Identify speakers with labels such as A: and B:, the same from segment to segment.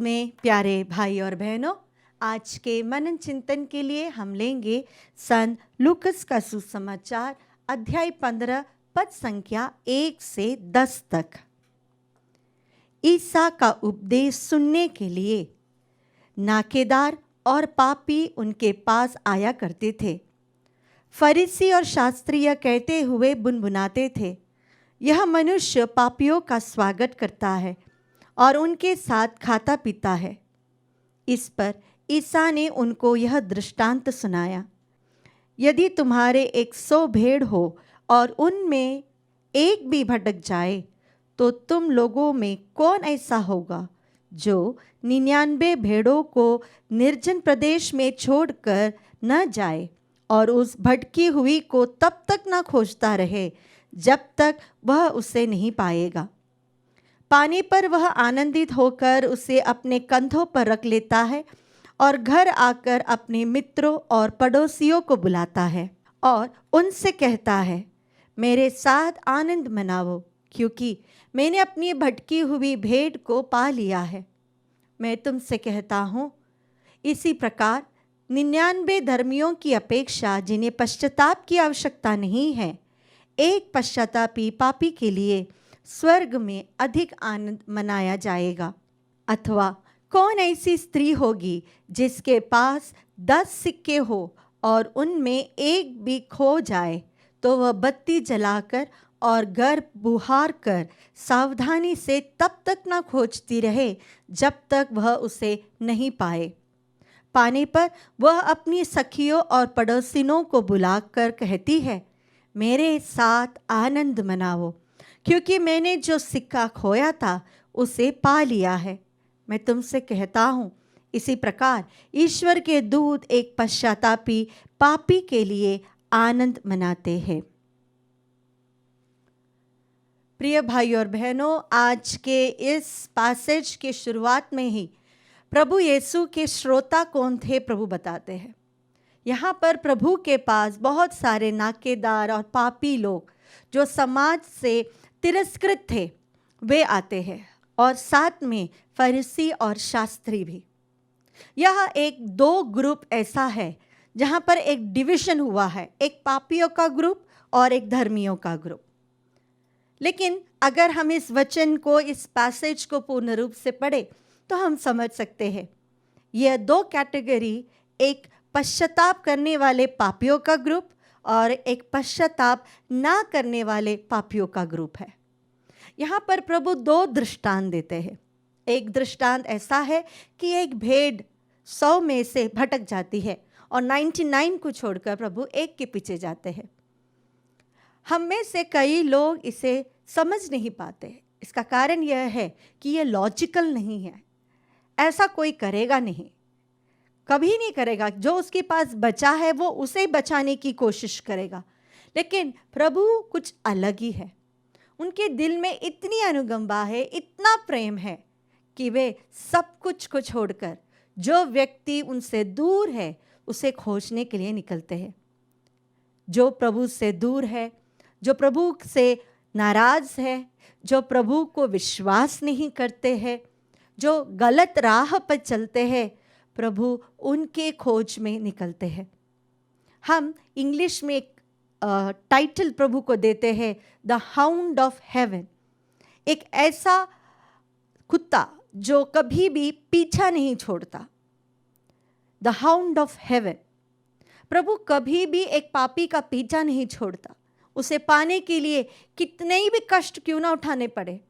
A: में प्यारे भाई और बहनों, आज के मनन चिंतन के लिए हम लेंगे सन लूकस का सुसमाचार अध्याय 15 पद संख्या 1 से 10 तक। ईसा का उपदेश सुनने के लिए नाकेदार और पापी उनके पास आया करते थे। फरीसी और शास्त्री यह कहते हुए बुनबुनाते थे, यह मनुष्य पापियों का स्वागत करता है और उनके साथ खाता पीता है। इस पर ईसा ने उनको यह दृष्टांत सुनाया, यदि तुम्हारे 100 भेड़ हो और उनमें एक भी भटक जाए, तो तुम लोगों में कौन ऐसा होगा जो 99 भेड़ों को निर्जन प्रदेश में छोड़कर न जाए और उस भटकी हुई को तब तक न खोजता रहे जब तक वह उसे नहीं पाएगा। पाने पर वह आनंदित होकर उसे अपने कंधों पर रख लेता है और घर आकर अपने मित्रों और पड़ोसियों को बुलाता है और उनसे कहता है, मेरे साथ आनंद मनाओ, क्योंकि मैंने अपनी भटकी हुई भेड़ को पा लिया है। मैं तुमसे कहता हूँ, इसी प्रकार 99 धर्मियों की अपेक्षा जिन्हें पश्चाताप की आवश्यकता नहीं है, एक पश्चातापी पापी के लिए स्वर्ग में अधिक आनंद मनाया जाएगा। अथवा कौन ऐसी स्त्री होगी जिसके पास 10 सिक्के हो और उनमें एक भी खो जाए, तो वह बत्ती जलाकर और घर बुहार कर सावधानी से तब तक न खोजती रहे जब तक वह उसे नहीं पाए। पाने पर वह अपनी सखियों और पड़ोसिनों को बुलाकर कहती है, मेरे साथ आनंद मनाओ, क्योंकि मैंने जो सिक्का खोया था उसे पा लिया है। मैं तुमसे कहता हूँ, इसी प्रकार ईश्वर के दूत एक पश्चातापी पापी के लिए आनंद मनाते हैं। प्रिय भाई और बहनों, आज के इस पैसेज के शुरुआत में ही प्रभु यीशु के श्रोता कौन थे प्रभु बताते हैं। यहाँ पर प्रभु के पास बहुत सारे नाकेदार और पापी लोग जो समाज से तिरस्कृत थे वे आते हैं, और साथ में फरीसी और शास्त्री भी। यह एक 2 ग्रुप ऐसा है जहाँ पर एक डिवीजन हुआ है, एक पापियों का ग्रुप और एक धर्मियों का ग्रुप। लेकिन अगर हम इस वचन को, इस पैसेज को पूर्ण रूप से पढ़े तो हम समझ सकते हैं यह 2 कैटेगरी, एक पश्चाताप करने वाले पापियों का ग्रुप और एक पश्चाताप ना करने वाले पापियों का ग्रुप है। यहाँ पर प्रभु 2 दृष्टांत देते हैं। एक दृष्टांत ऐसा है कि एक भेड़ 100 में से भटक जाती है और 99 को छोड़कर प्रभु एक के पीछे जाते हैं। हम में से कई लोग इसे समझ नहीं पाते। इसका कारण यह है कि यह लॉजिकल नहीं है। ऐसा कोई करेगा नहीं, कभी नहीं करेगा। जो उसके पास बचा है वो उसे बचाने की कोशिश करेगा। लेकिन प्रभु कुछ अलग ही है। उनके दिल में इतनी अनुकंपा है, इतना प्रेम है कि वे सब कुछ को छोड़कर जो व्यक्ति उनसे दूर है उसे खोजने के लिए निकलते हैं। जो प्रभु से दूर है, जो प्रभु से नाराज है, जो प्रभु को विश्वास नहीं करते हैं, जो गलत राह पर चलते हैं, प्रभु उनके खोज में निकलते हैं। हम इंग्लिश में एक टाइटल प्रभु को देते हैं, द हाउंड ऑफ हेवन। एक ऐसा कुत्ता जो कभी भी पीछा नहीं छोड़ता, द हाउंड ऑफ हेवन। प्रभु कभी भी एक पापी का पीछा नहीं छोड़ता। उसे पाने के लिए कितने भी कष्ट क्यों ना उठाने पड़े,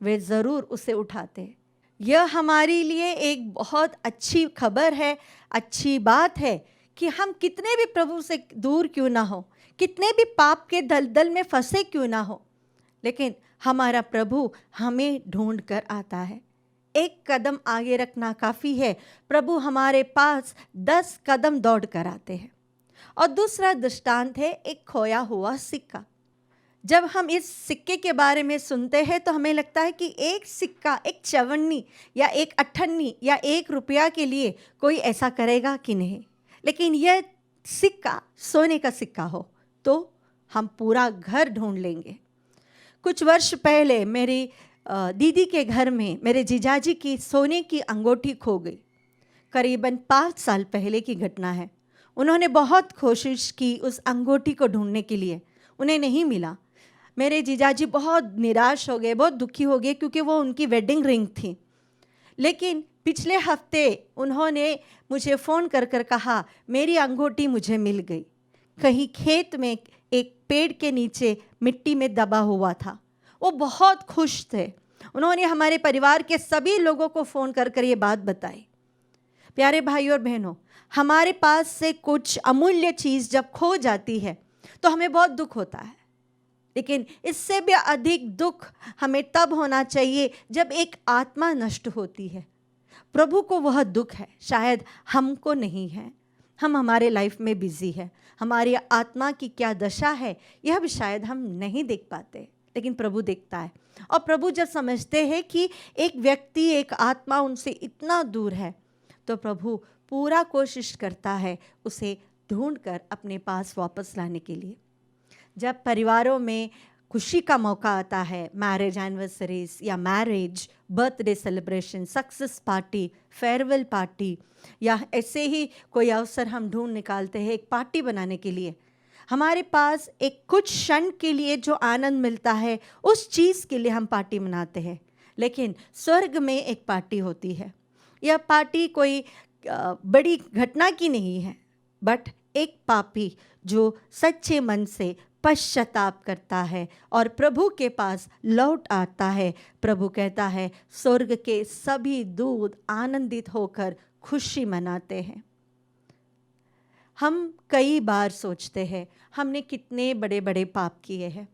A: वे ज़रूर उसे उठाते हैं। यह हमारे लिए एक बहुत अच्छी खबर है, अच्छी बात है कि हम कितने भी प्रभु से दूर क्यों ना हो, कितने भी पाप के दलदल में फंसे क्यों ना हो, लेकिन हमारा प्रभु हमें ढूंढ कर आता है। एक कदम आगे रखना काफ़ी है, प्रभु हमारे पास 10 कदम दौड़ कर आते हैं। और दूसरा दृष्टांत है एक खोया हुआ सिक्का। जब हम इस सिक्के के बारे में सुनते हैं तो हमें लगता है कि एक सिक्का, एक चवन्नी या एक अठन्नी या 1 रुपया के लिए कोई ऐसा करेगा कि नहीं। लेकिन यह सिक्का सोने का सिक्का हो तो हम पूरा घर ढूंढ लेंगे। कुछ वर्ष पहले मेरी दीदी के घर में मेरे जीजाजी की सोने की अंगूठी खो गई। करीबन 5 साल पहले की घटना है। उन्होंने बहुत कोशिश की उस अंगूठी को ढूंढने के लिए, उन्हें नहीं मिला। मेरे जीजाजी बहुत निराश हो गए, बहुत दुखी हो गए, क्योंकि वो उनकी वेडिंग रिंग थी। लेकिन पिछले हफ्ते उन्होंने मुझे फ़ोन कर कर कहा, मेरी अंगूठी मुझे मिल गई। कहीं खेत में एक पेड़ के नीचे मिट्टी में दबा हुआ था। वो बहुत खुश थे। उन्होंने हमारे परिवार के सभी लोगों को फ़ोन कर कर ये बात बताई। प्यारे भाई और बहनों, हमारे पास से कुछ अमूल्य चीज़ जब खो जाती है तो हमें बहुत दुख होता है। लेकिन इससे भी अधिक दुख हमें तब होना चाहिए जब एक आत्मा नष्ट होती है। प्रभु को वह दुख है, शायद हमको नहीं है। हम हमारे लाइफ में बिजी है, हमारी आत्मा की क्या दशा है यह भी शायद हम नहीं देख पाते, लेकिन प्रभु देखता है। और प्रभु जब समझते हैं कि एक व्यक्ति, एक आत्मा उनसे इतना दूर है, तो प्रभु पूरा कोशिश करता है उसे ढूंढकर अपने पास वापस लाने के लिए। जब परिवारों में खुशी का मौका आता है, मैरिज एनिवर्सरीज या marriage, birthday celebration, success party, farewell party, या ऐसे ही कोई अवसर हम ढूंढ निकालते हैं एक पार्टी बनाने के लिए। हमारे पास एक कुछ क्षण के लिए जो आनंद मिलता है उस चीज़ के लिए हम पार्टी मनाते हैं। लेकिन स्वर्ग में एक पार्टी होती है। यह पार्टी कोई बड़ी घटना की नहीं है, बट एक पापी जो सच्चे मन से पश्चाताप करता है और प्रभु के पास लौट आता है, प्रभु कहता है स्वर्ग के सभी दूत आनंदित होकर खुशी मनाते हैं। हम कई बार सोचते हैं हमने कितने बड़े बड़े पाप किए हैं,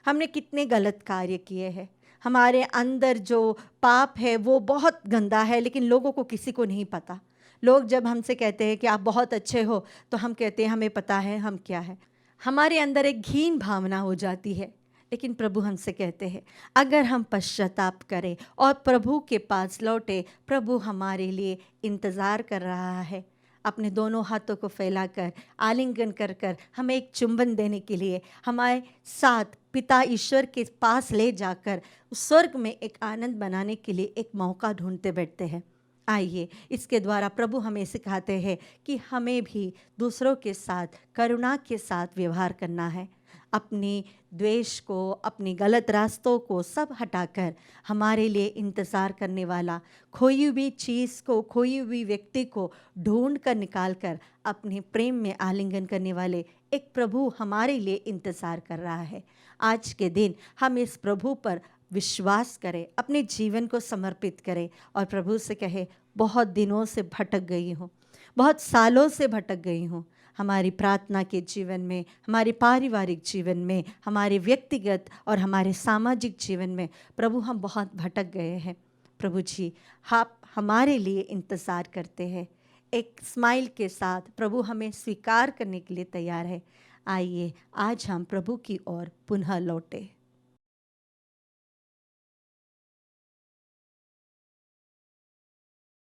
A: हमने कितने गलत कार्य किए हैं, हमारे अंदर जो पाप है वो बहुत गंदा है, लेकिन लोगों को किसी को नहीं पता। लोग जब हमसे कहते हैं कि आप बहुत अच्छे हो, तो हम कहते हैं हमें पता है हम क्या है। हमारे अंदर एक घीन भावना हो जाती है। लेकिन प्रभु हमसे कहते हैं अगर हम पश्चाताप करें और प्रभु के पास लौटे, प्रभु हमारे लिए इंतज़ार कर रहा है। अपने दोनों हाथों को फैलाकर आलिंगन कर कर हमें एक चुंबन देने के लिए, हमारे साथ पिता ईश्वर के पास ले जाकर उस स्वर्ग में एक आनंद बनाने के लिए एक मौका ढूंढते बैठते हैं। आइए, इसके द्वारा प्रभु हमें सिखाते हैं कि हमें भी दूसरों के साथ करुणा के साथ व्यवहार करना है। अपनी द्वेष को, अपनी गलत रास्तों को सब हटाकर हमारे लिए इंतज़ार करने वाला, खोई हुई चीज़ को, खोई हुई व्यक्ति को ढूंढ कर निकाल कर अपने प्रेम में आलिंगन करने वाले एक प्रभु हमारे लिए इंतज़ार कर रहा है। आज के दिन हम इस प्रभु पर विश्वास करें, अपने जीवन को समर्पित करें और प्रभु से कहे बहुत दिनों से भटक गई हूँ, बहुत सालों से भटक गई हूँ। हमारी प्रार्थना के जीवन में, हमारे पारिवारिक जीवन में, हमारे व्यक्तिगत और हमारे सामाजिक जीवन में प्रभु हम बहुत भटक गए हैं। प्रभु जी आप हमारे लिए इंतज़ार करते हैं। एक स्माइल के साथ प्रभु हमें स्वीकार करने के लिए तैयार है। आइए आज हम प्रभु की ओर पुनः लौटें।